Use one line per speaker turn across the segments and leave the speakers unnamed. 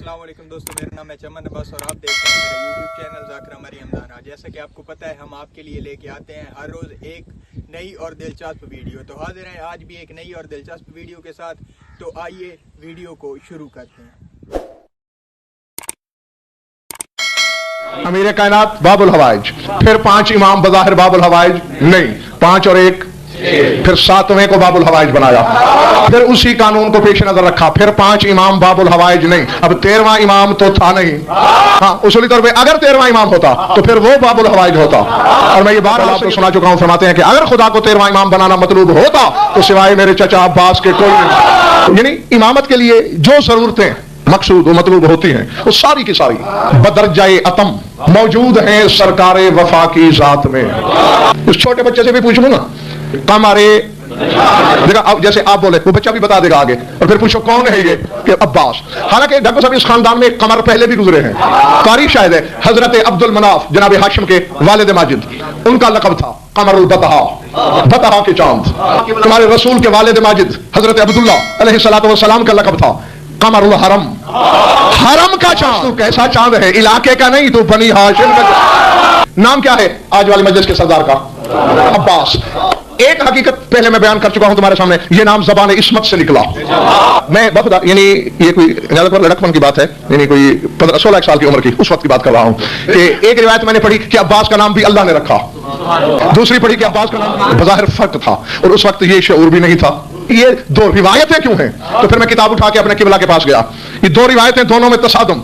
अस्सलाम वालेकुम दोस्तों, मेरा नाम है चमन अब्बास और आप देख रहे हैं मेरा यूट्यूब चैनल ज़ाकिर मरियम दाना। जैसा कि आपको पता है हम आपके लिए लेके आते हैं हर रोज़ एक नई और दिलचस्प वीडियो। तो हाजिर हैं आज भी एक नई और दिलचस्प वीडियो के साथ। तो आइए वीडियो को शुरू करते हैं।
अमीर कायनात बाबुल हवाइज, फिर 5 इमाम बज़ाहिर बाबुल हवाइज नहीं, 5 और 1 फिर 7वें को बाबुल हवाइज बनाया, फिर उसी कानून को पेश नजर रखा, फिर 5 इमाम बाबुल हवाइज नहीं, अब 13वां इमाम तो था नहीं। हाँ, उसूली तौर पे अगर 13वां इमाम होता तो फिर वो बाबुल हवाइज होता। और मैं ये बात आपको सुना चुका हूं, फरमाते हैं कि अगर खुदा को 13वां इमाम बनाना मतलूब होता तो सिवाय मेरे चचा अब्बास के कोई नहीं। यानी इमामत के लिए जो जरूरतें मकसूद मतलूब होती हैं वो सारी की सारी बदरजाए अतम मौजूद हैं सरकार वफा की जात में। इस छोटे बच्चे से भी पूछ लो ना, कमरे देखा, अब जैसे आप बोले वो बच्चा भी बता देगा आगे, और फिर पूछो कौन है ये कि अब्बास। हालांकि डॉक्टर साहब इस खानदान में कमर पहले भी गुजरे हैं, कारी शायद है हजरत अब्दुल मनाफ जनाब हाशिम के वालिद माजिद, उनका लकब था कमरुल बतहा, बतहा के चांद। तुम्हारे रसूल के वालिद माजिद हजरत अब्दुल्ला अलैहिस्सलातु वस्सलाम का लकब था कमरुल हरम, हरम का चांद। तो कैसा चांद है, इलाके का नहीं तो बनी हाशिम का। नाम क्या है आज वाली मजलिस के सरदार का? अब्बास। एक हकीकत पहले मैं बयान कर चुका हूं तुम्हारे सामने, ये नाम ज़बान इस्मत से निकला। मैं बहुत यानी ये कोई ज्यादातर लड़कपन की बात है, यानी कोई 15-16 साल की उम्र की उस वक्त की बात कर रहा हूं कि एक रिवायत मैंने पढ़ी कि अब्बास का नाम भी अल्लाह ने रखा, दूसरी पढ़ी कि अब्बास का नाम बज़ाहिर फर्क था और उस वक्त ये शऊर भी नहीं था। ये 2 रिवायतें क्यों हैं? तो फिर मैं किताब उठा के अपने किबला के पास गया, ये 2 रिवायतें दोनों में तसादुम।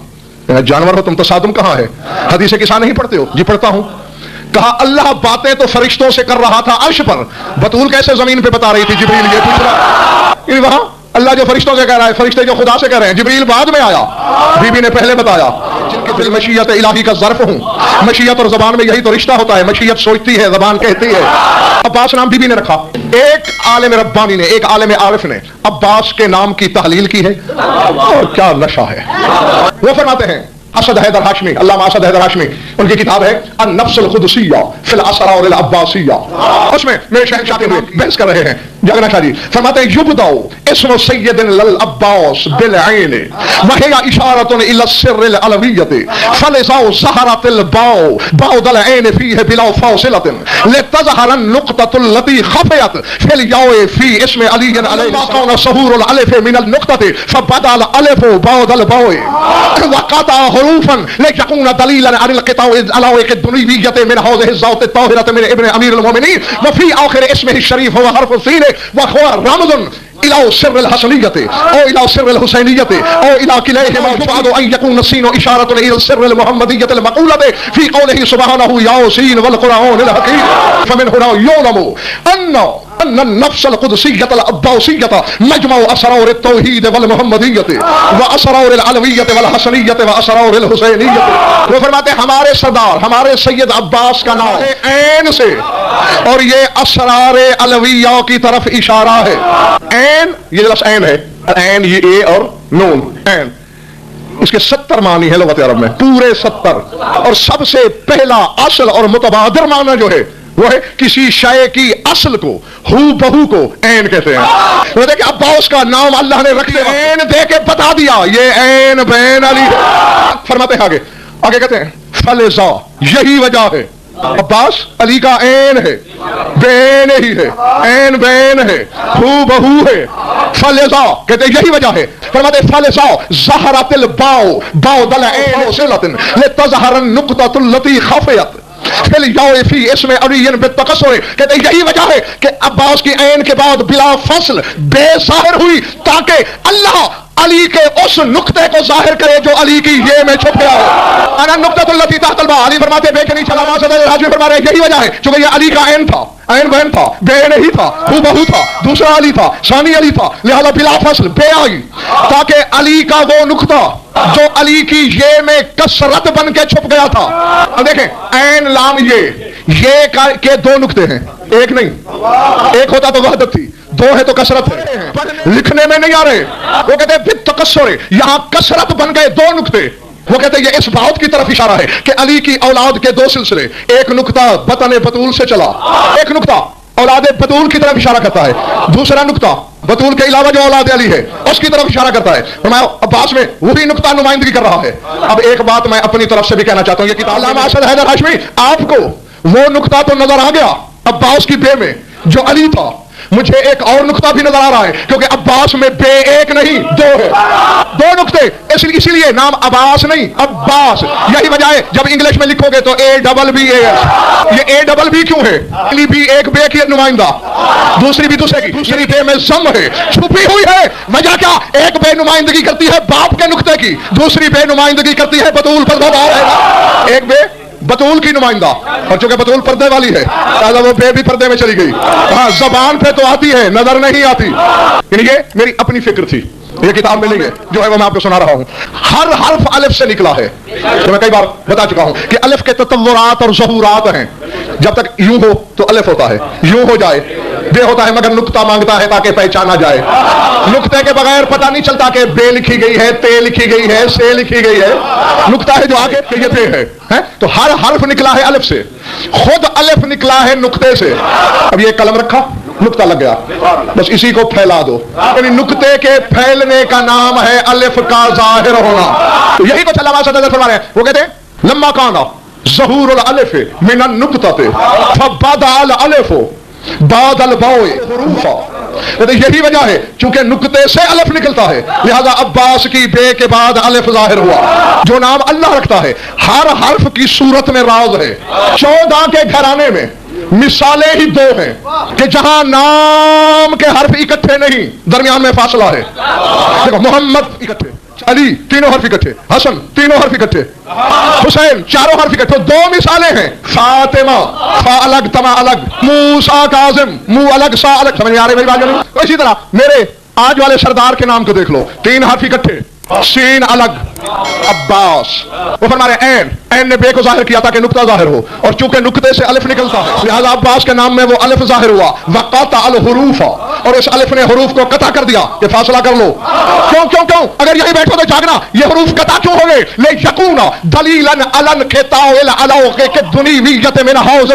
जानवर हो तुम, तसादुम कहां है? हदीस किसा नहीं पढ़ते हो? जी पढ़ता हूं। कहा अल्लाह बातें तो फरिश्तों से कर रहा था अर्श पर, बतूल कैसे जमीन पे बता रही थी? जिब्रील ये पूछ रहा। वहां अल्लाह जो फरिश्तों से कह रहा है, फरिश्ते जो खुदा से कह रहे हैं, जिब्रील बाद में आया, बीबी ने पहले बताया। जिनके दिल मशीयत इलाही का ज़र्फ हूं, मशीयत और ज़बान में यही तो रिश्ता होता है, मशीयत सोचती है, ज़बान कहती है। अब्बास नाम बीबी ने रखा। एक आलिम रब्बानी ने, एक आलिम आरिफ ने अब्बास के नाम की तहलील की है, और क्या नशा है। वो फरमाते हैं असद हैदर हाशमी, अल्लामा असद हैदर हाशमी, उनकी किताब है अन-नफ्सुल कुदसिया फिल असरार अल अब्बासिया, उसमें मेरे शहंशाह के बहस कर रहे हैं जगना शाह जी। फरमाते हैं युबदाउ इस्मु सय्यदिन लल अब्बास बिल ऐन व हिया इशारतुन इला सिर्रिल अलविय्यति फलसाउ ज़हरतिल बाउ बाउदल ऐन फीहि बिला फासिलतिन लितज़हरन नुक़ततुल लती खफ़ियत फिल याउ फी इस्म अली अलैहि कौन सहूरुल अलिफ मिनल नुक़तति फबदल अलिफ बाउदल बाउ व क़ता हरूफन लियकुन दलीलन अनिल क़िताउ अलाइक़ दुनिय्यति मिन हाज़िहि ज़ात ताहिरत मिन इब्न अमीरुल मोमिनीन व फी आखिर इस्मिहि शरीफ हुवा हर्फ़ सीन वहुवा रमज़ुन इला सिर्रिल हसनिय्यति औ इला सिर्रिल हुसैनिय्यति औ इला किलैहिमा युबादु अन यकुन सीनु इशारतुन इला सिर्रिल मुहम्मदिय्यतिल मक़ूलति फी क़ौलिहि सुब्हानहु यासीन वल क़ुरआनिल हकीम फमिन हुना युलमु अन्ना नफ्सल कुदसिय्यतल अब्बासिय्यत मजमउ असरार तौहीद वल मुहम्मदिय्यत व असरार अलविय्यत वल हसनिय्यत व असरार हुसैनिय्यत। वो फरमाते हमारे सरदार हमारे सैयद अब्बास का नाम ऐन से, और ये असरार अलविया की तरफ इशारा है। ऐन ये लफ्ज़ ऐन है, ऐन ये ए और नून ऐन, इसके 70 मानी है लुगत अरब में, पूरे 70। और सबसे पहला असल और मुतबादिर माना जो है वो है किसी शय की असल को, हू बहू को ऐन कहते हैं। वो देखिए अब्बास का नाम अल्लाह ने रखते ऐन दे के बता दिया, ये ऐन बैन अली। फरमाते हैं आगे आगे कहते हैं फलजा, यही वजह है अब्बास अली का ऐन है, बैन ही है, ऐन बैन है, हू बहू है। फलजा कहते यही वजह है। फरमाते फलजा ज़हरतिल बाउ बाउदल ऐन सिलतिन लितज़हरन नुक़ततुल लती खफ़ियत फिल याउ फी इसमें अरियन बितकसुर। कहते यही वजह है कि अब्बास की ऐन के बाद बिला फसल बेज़ाहिर हुई, ताकि अल्लाह अली के उस नुक्ते को जाहिर करे जो अली की ये में छुप गया है। अना नुक्ततुल लती तहतल बा, अली फरमाते बेके नहीं चला, राजवी फरमा रहे यही वजह है क्योंकि ये अली का ऐन था, ऐन बहन था, बेन ही था, हू बहू था, दूसरा अली था, सानी अली था, लिहाजा बिला फसल बे आई, ताकि अली का वो नुक्ता जो अली की ये में कसरत बन के छुप गया था। अब देखें ऐन लाम ये के 2 नुक्ते हैं, एक नहीं, एक होता तो वहदत थी, 2 है तो कसरत है, लिखने में नहीं आ रहे। वो कहते हैं बितकसुर, यहां कसरत बन गए 2 नुक्ते। वो कहते हैं ये इस बात की तरफ इशारा है कि अली की औलाद के 2 सिलसिले, एक नुक्ता बतन बतूल से चला, एक नुक्ता औलाद बतूल की तरफ इशारा करता है। दूसरा नुक्ता बतूल के अलावा जो औलाद अली है उसकी तरफ इशारा करता है। फरमाया अब्बास में वही नुक्ता नुमाइंदगी कर रहा है। अब एक बात मैं अपनी तरफ से भी कहना चाहता हूं, ये किताब अल्लामा असद हैदर हाशमी, आपको वो नुक्ता तो नजर आ गया अब्बास की बे में जो अली था, मुझे एक और नुक्ता भी नजर आ रहा है, क्योंकि अब्बास में बे एक नहीं दो है, दो नुक्ते, इसीलिए नाम अब्बास नहीं अब्बास। यही वजह है जब इंग्लिश में लिखोगे तो ABBA, ये ABB क्यों है? अली भी एक बे की नुमाइंदा, दूसरी भी दूसरे की, दूसरी बे में जम है, छुपी हुई है। वजह क्या? एक बे नुमाइंदगी करती है बाप के नुक्ते की, दूसरी बे नुमाइंदगी करती है बतूल पर। एक बे बतूल की नुमाइंदा, और चूंकि बतूल पर्दे वाली है लिहाजा वो बे भी पर्दे में चली गई। हाँ, जबान पे तो आती है, नजर नहीं आती। ये मेरी अपनी फिक्र थी, ये किताब में नहीं है जो है वो मैं आपको सुना रहा हूं। हर हर्फ अलिफ से निकला है, तो मैं कई बार बता चुका हूं कि अलिफ के तत्वरात और ज़हूरात हैं। जब तक यूं हो तो अलिफ होता है, यूं हो जाए बे होता है, मगर नुक्ता मांगता है ताकि पहचाना जाए। नुक्ते के बगैर पता नहीं चलता कि बे लिखी गई है, ते लिखी गई है, से लिखी गई है। नुक्ता है जो आगे कि ये बे है? तो हर हर्फ निकला है अलिफ से, खुद अलिफ निकला है नुक्ते से। अब ये कलम रखा, नुक्ता लग गया, बस इसी को फैला दो। यानी नुक्ते के फैलने का नाम है अलिफ का जाहिर होना। तो यही कुछ अल्लामा असद फरमा रहे हैं, वो कहते हैं लम्मा काना ज़हूरुल अलिफ मिनन नुक्तते फबदअल अलिफ बादल बाओ हुरूफा। तो यही वजह है चूंकि नुक्ते से अलिफ निकलता है, लिहाजा अब्बास की बे के बाद अलिफ जाहिर हुआ। जो नाम अल्लाह रखता है हर हर्फ की सूरत में राज है। 14 के घराने में मिसालें ही दो हैं कि जहां नाम के हर्फ इकट्ठे नहीं, दरमियान में फासला है। देखो, मोहम्मद इकट्ठे, अली तीनों हर्फ इकट्ठे, हसन तीनों हर्फ इकट्ठे, हुसैन चारों हर्फ इकट्ठे। दो मिसालें हैं, फातिमा फा अलग तमा अलग, मूसा काजिम मुंह अलग सा अलग। समझ में आ रही मेरी बात? नहीं। तो इसी तरह मेरे आज वाले सरदार के नाम को देख लो, 3 हर्फ इकट्ठे, सीन अलग, अब्बास। वो फरमा रहे ऐन ने बे को जाहिर किया ताकि नुक्ता जाहिर हो, और चूंकि नुक्ते से अलिफ निकलता है लिहाजा अब्बास के नाम में वो अलिफ जाहिर हुआ। वक़ता अल हुरूफा, और इस अलिफ ने हरूफ को कता कर दिया कि फासला कर लो। क्यों क्यों क्यों? अगर यही बैठो तो जागना, ये हरूफ कता क्यों हो गए? ले यकूना दलीलन अलन के ताओल अलाओ के दुनीवियत मिन हौज़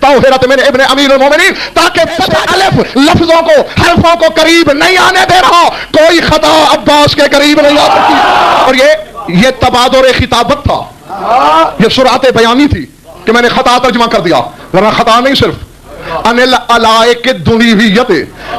ताहिरत मिन इब्न अमीरुल मोमिनीन, ताकि अलिफ लफ्जों को हरफों को करीब नहीं आने दे रहा, कोई खता अब्बास के करीब नहीं आ सकती। और ये तबादुर खिताबत था, ये सुरात बयानी थी कि मैंने खता तर्जुमा कर दिया, वरना खता नहीं सिर्फ अनिल अलाए के दुनियावियत,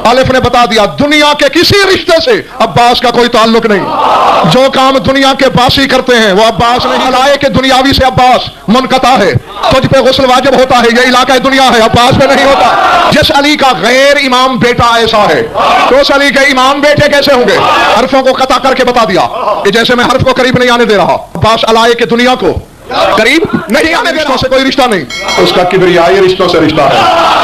अलिफ ने बता दिया दुनिया के किसी रिश्ते से अब्बास का कोई ताल्लुक नहीं। जो काम दुनिया के बासी करते हैं वो अब्बास नहीं। अलाए के दुनियावी से अब्बास मुनकता है। तुझ पे गुस्ल वाजिब होता है, ये इलाका दुनिया है, अब्बास पे नहीं होता। जिस अली का गैर इमाम बेटा ऐसा है तो उस अली के इमाम बेटे कैसे होंगे? हर्फों को कता करके बता दिया कि जैसे मैं हर्फ को करीब नहीं आने दे रहा, अब्बास अलाए के दुनिया को करीब नहीं आने देना, रिश्तों से कोई रिश्ता नहीं, उसका किबरियाई रिश्तों से रिश्ता है।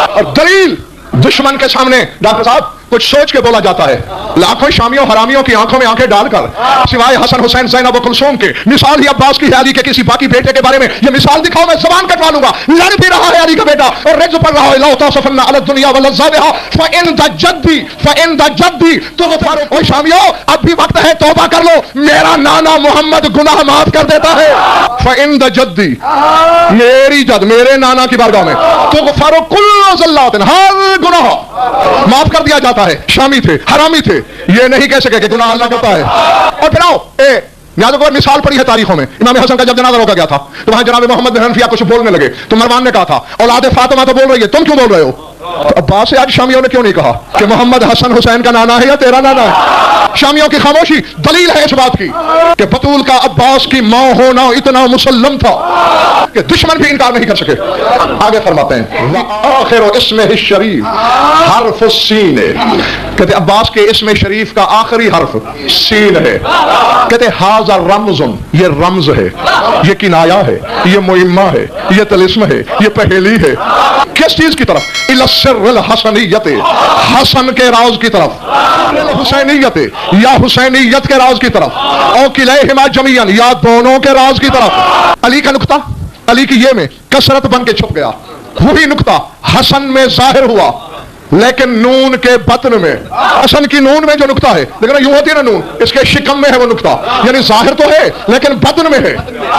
और दलील दुश्मन के सामने डॉक्टर साहब कुछ सोच के बोला जाता है, लाखों शामियों हरामियों की आंखों में आंखें डालकर, सिवाय हसन हुसैन ज़ैनब और कुलसूम के, मिसाल ही अब्बास की है अली के किसी बाकी बेटे के बारे में, ये मिसाल दिखाओ मैं जबान कटवा लूंगा। लड़ भी रहा है अली का बेटा और रिज़ पढ़ रहा है ला तसफन्ना अला दुनिया व लज़्ज़ातिहा फ़इन द जद्दी तुग़फ़र। ओ शामियों, अब भी वक्त है, तौबा कर लो, मेरा नाना मोहम्मद गुनाह माफ कर देता है। फ़इन द जद्दी, मेरी जद मेरे नाना की बारगाह में तुग़फ़र कुल्लु ज़ल्लातिन, हर गुनाह माफ कर दिया जाता है। शामी थे, हरामी थे, ये नहीं कह सके कि गुनाह अल्लाह करता है। और फिर आओ याद को मिसाल पड़ी है तारीखों में, इमाम हसन का जब जनाजा रोका गया था तो वहां जनाब मोहम्मद बिन हनफिया कुछ बोलने लगे तो मरवान ने कहा था औलाद फातिमा तो बोल रही है, तुम क्यों बोल रहे हो? तो अब्बास से आज शामियों ने क्यों नहीं कहा कि मोहम्मद हसन हुसैन का नाना है या तेरा नाना है? शामियों की खामोशी दलील है इस बात की कि बतूल का अब्बास की मां होना इतना मुसल्लम था कि दुश्मन भी इनकार नहीं कर सके। आगे फरमाते हैं आखिर इसमें शरीफ हर्फ सीन है, कहते अब्बास के इसमें शरीफ का आखिरी हर्फ सीन है। कहते हाजा रमज़ुन, ये रमज है, ये किनाया है, ये मुइम्मा है, ये तलिस्म है, ये पहेली है। किस चीज की तरफ? इलस्सिर्रिल हसनियत, हसन के राज की तरफ, हुसैनियत या हुसैनियत के राज की तरफ, और किलैहिमा जमीअन या दोनों के राज की तरफ। अली का नुक्ता अली की ये में कसरत बन के छुप गया, वही नुक्ता हसन में जाहिर हुआ लेकिन नून के बतन में, हसन की नून में जो नुक्ता है, लेकिन यूं होती है ना नून, इसके शिकम में है वो नुक्ता, यानी जाहिर तो है लेकिन बतन में है।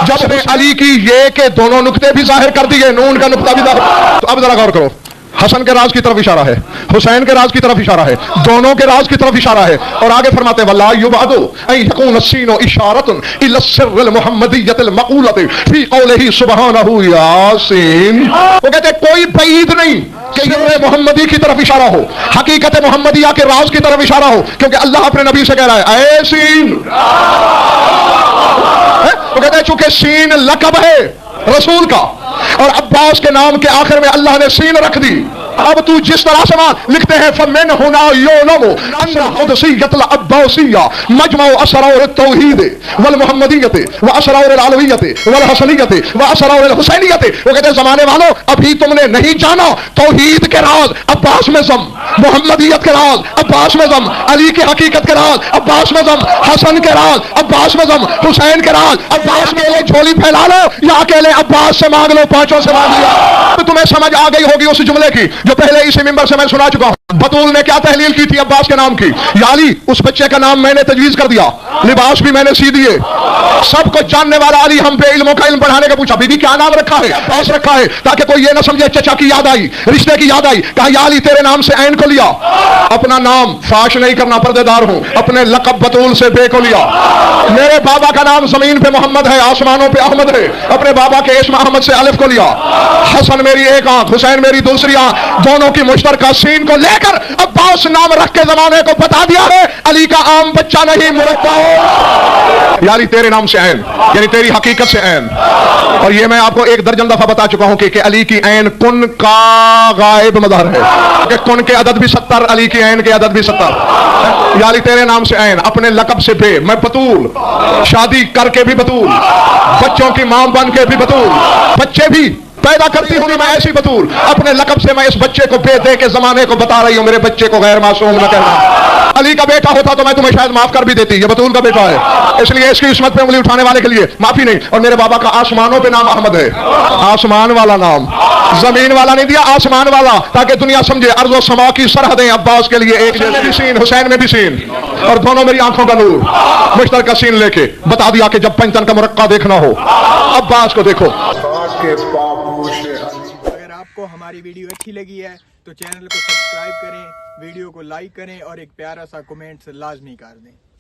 जब अली की ये के दोनों नुक्ते भी जाहिर कर दिए, नून का नुक्ता भी जाहिर। तो अब जरा गौर करो, हसन के राज की तरफ इशारा है, हुसैन के राज की तरफ इशारा है, दोनों के राज की तरफ इशारा है। और आगे फरमाते वल्ला युबादु अन यकून सीनो इशारतुन इला सिर्रिल मुहम्मदियतिल मक़ूलति फी क़ौलिही सुब्हानहु यासीन। वो कहते कोई बईद नहीं कि ये मोहम्मदी की तरफ इशारा हो, हकीकत मोहम्मदिया के राज की तरफ इशारा हो, क्योंकि अल्लाह अपने नबी से कह रहा है ऐ सीन। वो कहते हैं चूंकि सीन लक़ब है रसूल का और अब्बास के नाम के आखिर में अल्लाह ने सीन रख दी। अब तू जिस तरह से लिखते हैं फमिन हुना युलमु अन्ना क़ुदसिय्यतुल अब्बासिय्या मजमउ असरार तौहीद वल मुहम्मदियत व असरार अलवियत वल हसनियत व असरार हुसैनियत। वो कहते हैं जमाने वालों अभी तुमने नहीं जाना तौहीद के राज अब्बास में जम, मुहम्मदियत के राज अब्बास में जम, अली की हकीकत के राज अब्बास में जम, हसन के राज अब्बास में जम, हुसैन के राज अब्बास में। झोली फैला लो या अकेले अब्बास से मांग लो, पांचों से मांग लिया। तो तुम्हें समझ आ गई होगी उस जुमले की जो पहले इसी मिंबर से मैं सुना चुका हूं। बतूल ने क्या तहलील की थी अब्बास के नाम की, या अली उस बच्चे का नाम मैंने तजवीज कर दिया, लिबास भी मैंने सी दिए, सब कुछ जानने वाला अली हम पे इल्मों का इल्म बढ़ाने का पूछा बीबी क्या नाम रखा है, अब्बास रखा है, ताकि कोई ये ना समझे चचा की याद आई, रिश्ते की याद आई। कहा या अली तेरे नाम से ऐन को लिया, अपना नाम फाश नहीं करना, पर्देदार हूं, अपने लक़ब बतूल से बे को लिया। मेरे बाबा का नाम जमीन पे मोहम्मद है, आसमानों पे अहमद है, अपने बाबा के इस्म अहमद से अलिफ को लिया। हसन मेरी एक आंख, हुसैन मेरी दूसरी आंख, दोनों की मुश्तरका सीन को लेकर अब्बास नाम रख के जमाने को बता दिया है अली का आम बच्चा नहीं मुरक्का हो। या अली तेरे नाम से ऐन, यानी तेरी हकीकत से ऐन। और ये मैं आपको एक दर्जन दफा बता चुका हूं कि अली की ऐन कुन का गायब मदहर है, कि कुन के अदद भी 70, अली की ऐन के अदद भी 70। या अली तेरे नाम से ऐन, अपने लक़ब से बे, मैं बतूल, शादी करके भी बतूल, बच्चों की मां बन के भी बतूल, बच्चे भी पैदा करती हूं मैं ऐसी बतूल, अपने लक़ब से मैं इस बच्चे को बे दे के जमाने को बता रही हूं मेरे बच्चे को गैर मासूम न कहना। अली का बेटा होता तो मैं तुम्हें शायद माफ कर भी देती, ये बतूल का बेटा है, इसलिए इसकी इस्मत पे उंगली उठाने वाले के लिए माफी नहीं। और मेरे बाबा का आसमानों पे नाम अहमद है, आसमान वाला नाम, जमीन वाला नहीं दिया, आसमान वाला, ताकि दुनिया समझे अर्ज़ व समा की सरहदें अब्बास के लिए एक जैसी। सीन हुसैन में भी सीन, और दोनों मेरी आंखों का नूर, मुश्तरका सीन लेके बता दिया कि जब पंचतन का मुरक्का देखना हो अब्बास को देखो।
अगर आपको हमारी वीडियो अच्छी लगी है तो चैनल को सब्सक्राइब करें, वीडियो को लाइक करें और एक प्यारा सा कमेंट लाजमी कर दें।